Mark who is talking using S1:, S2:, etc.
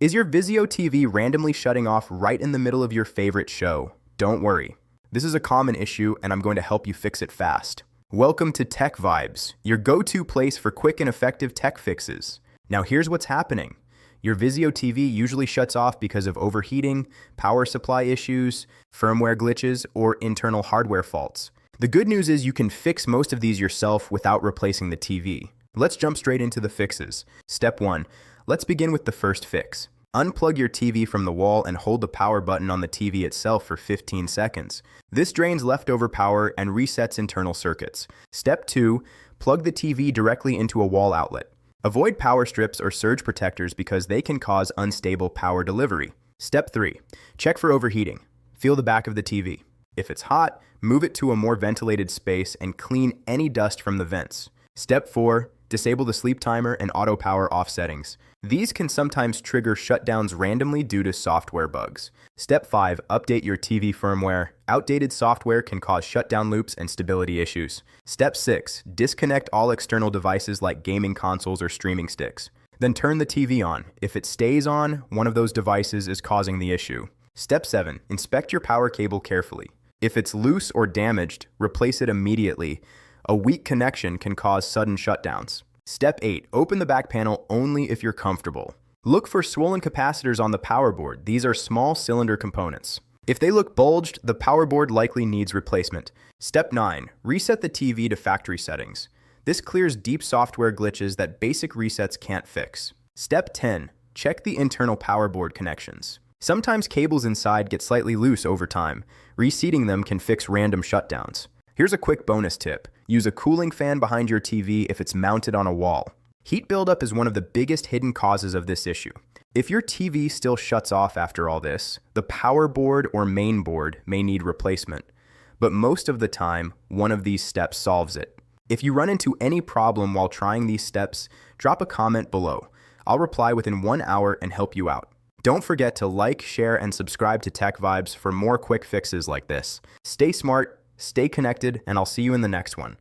S1: Is your Vizio TV randomly shutting off right in the middle of your favorite show? Don't worry. This is a common issue, and I'm going to help you fix it fast. Welcome to Tech Vibes, your go-to place for quick and effective tech fixes. Now here's what's happening. Your Vizio TV usually shuts off because of overheating, power supply issues, firmware glitches, or internal hardware faults. The good news is you can fix most of these yourself without replacing the TV. Let's jump straight into the fixes. Step 1. Let's begin with the first fix. Unplug your TV from the wall and hold the power button on the TV itself for 15 seconds. This drains leftover power and resets internal circuits. Step 2. Plug the TV directly into a wall outlet. Avoid power strips or surge protectors because they can cause unstable power delivery. Step 3. Check for overheating. Feel the back of the TV. If it's hot, move it to a more ventilated space and clean any dust from the vents. Step 4. Disable the sleep timer and auto power off settings. These can sometimes trigger shutdowns randomly due to software bugs. Step 5. Update your TV firmware. Outdated software can cause shutdown loops and stability issues. Step 6. Disconnect all external devices like gaming consoles or streaming sticks. Then turn the TV on. If it stays on, one of those devices is causing the issue. Step 7. Inspect your power cable carefully. If it's loose or damaged, replace it immediately. A weak connection can cause sudden shutdowns. Step 8. Open the back panel only if you're comfortable. Look for swollen capacitors on the power board. These are small cylinder components. If they look bulged, the power board likely needs replacement. Step 9. Reset the TV to factory settings. This clears deep software glitches that basic resets can't fix. Step 10. Check the internal power board connections. Sometimes cables inside get slightly loose over time. Reseating them can fix random shutdowns. Here's a quick bonus tip. Use a cooling fan behind your TV if it's mounted on a wall. Heat buildup is one of the biggest hidden causes of this issue. If your TV still shuts off after all this, the power board or main board may need replacement. But most of the time, one of these steps solves it. If you run into any problem while trying these steps, drop a comment below. I'll reply within 1 hour and help you out. Don't forget to like, share, and subscribe to Tech Vibes for more quick fixes like this. Stay smart, stay connected, and I'll see you in the next one.